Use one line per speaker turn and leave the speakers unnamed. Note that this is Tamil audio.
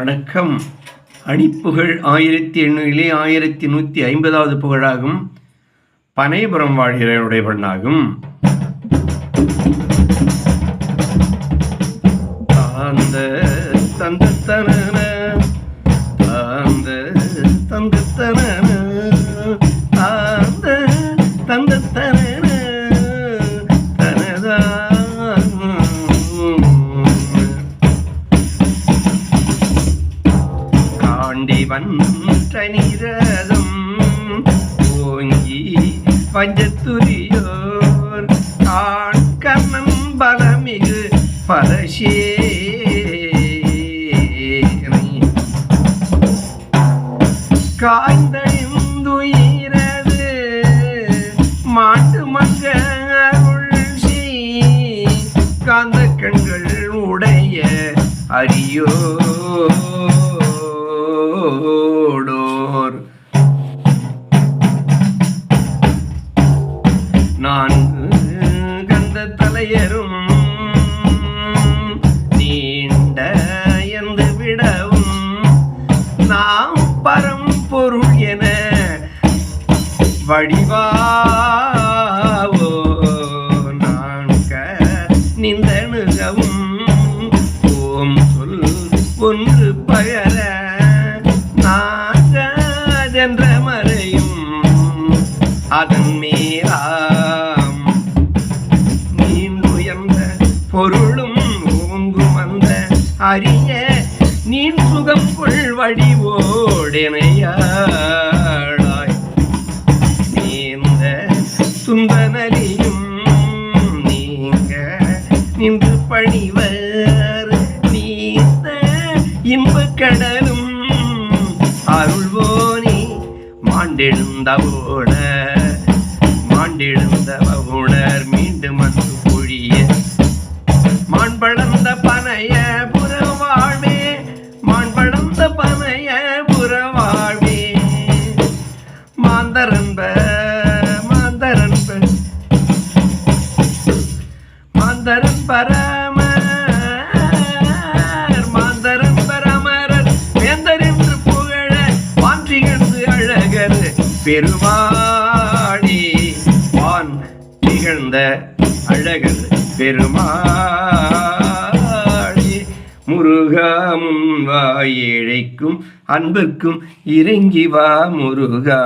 வணக்கம். அணிப்புகழ் 1800 1150வது புகழாகும். பனைபுரம் வாழ்கிறனுடைய பண்ணாகும். அந்த தந்தத்தன அந்த தந்தத்தன அந்த தந்தத்தன வன்ற நீரதம் ஓங்கி பஞ்சத்துரியோர் கண்ணன் பலமிகு பரசே காய்ந்தழிந்துயிரது மாட்டு மங்கள் காந்த கண்கள் உடைய அரியோடோர் நான்கு கந்த தலையரும் நீண்ட எந்து விடவும் நாம் பரம்பொருள் என வடிவாவோ நான்க நிந்தனுகவும் ஓம் சொல் ஒன்று பகர நாகதென்ற மறையும் அதன் மேலாம் நீண்டுயர்ந்த பொருளும் ஓங்கும் அந்த அரிய நீன் சுகம் கொள் வடிவோடெனையாளாய் நீந்த சுந்தனலியும் நீங்க நின்று பணிவர் நீந்த இன்பக் கடலும் அருள்வோனி மாண்டெழுந்தவுணர் மீண்டும் அன்பு பொழிய மாண்பளந்த பனைய புறவாழ்வே மாண்பளந்த பனைய புறவாழ்வே மாந்தரன்ப மாந்தரன் பரம மாந்தரன் பரமரர் வேந்தர் என்று புகழ வான்றிகழ்ந்து அழகர் பெருமாடி வான் திகழ்ந்த அழகர் பெருமாடி முருகா முன்வா ஏழைக்கும் அன்பிற்கும் இறங்கி வா முருகா.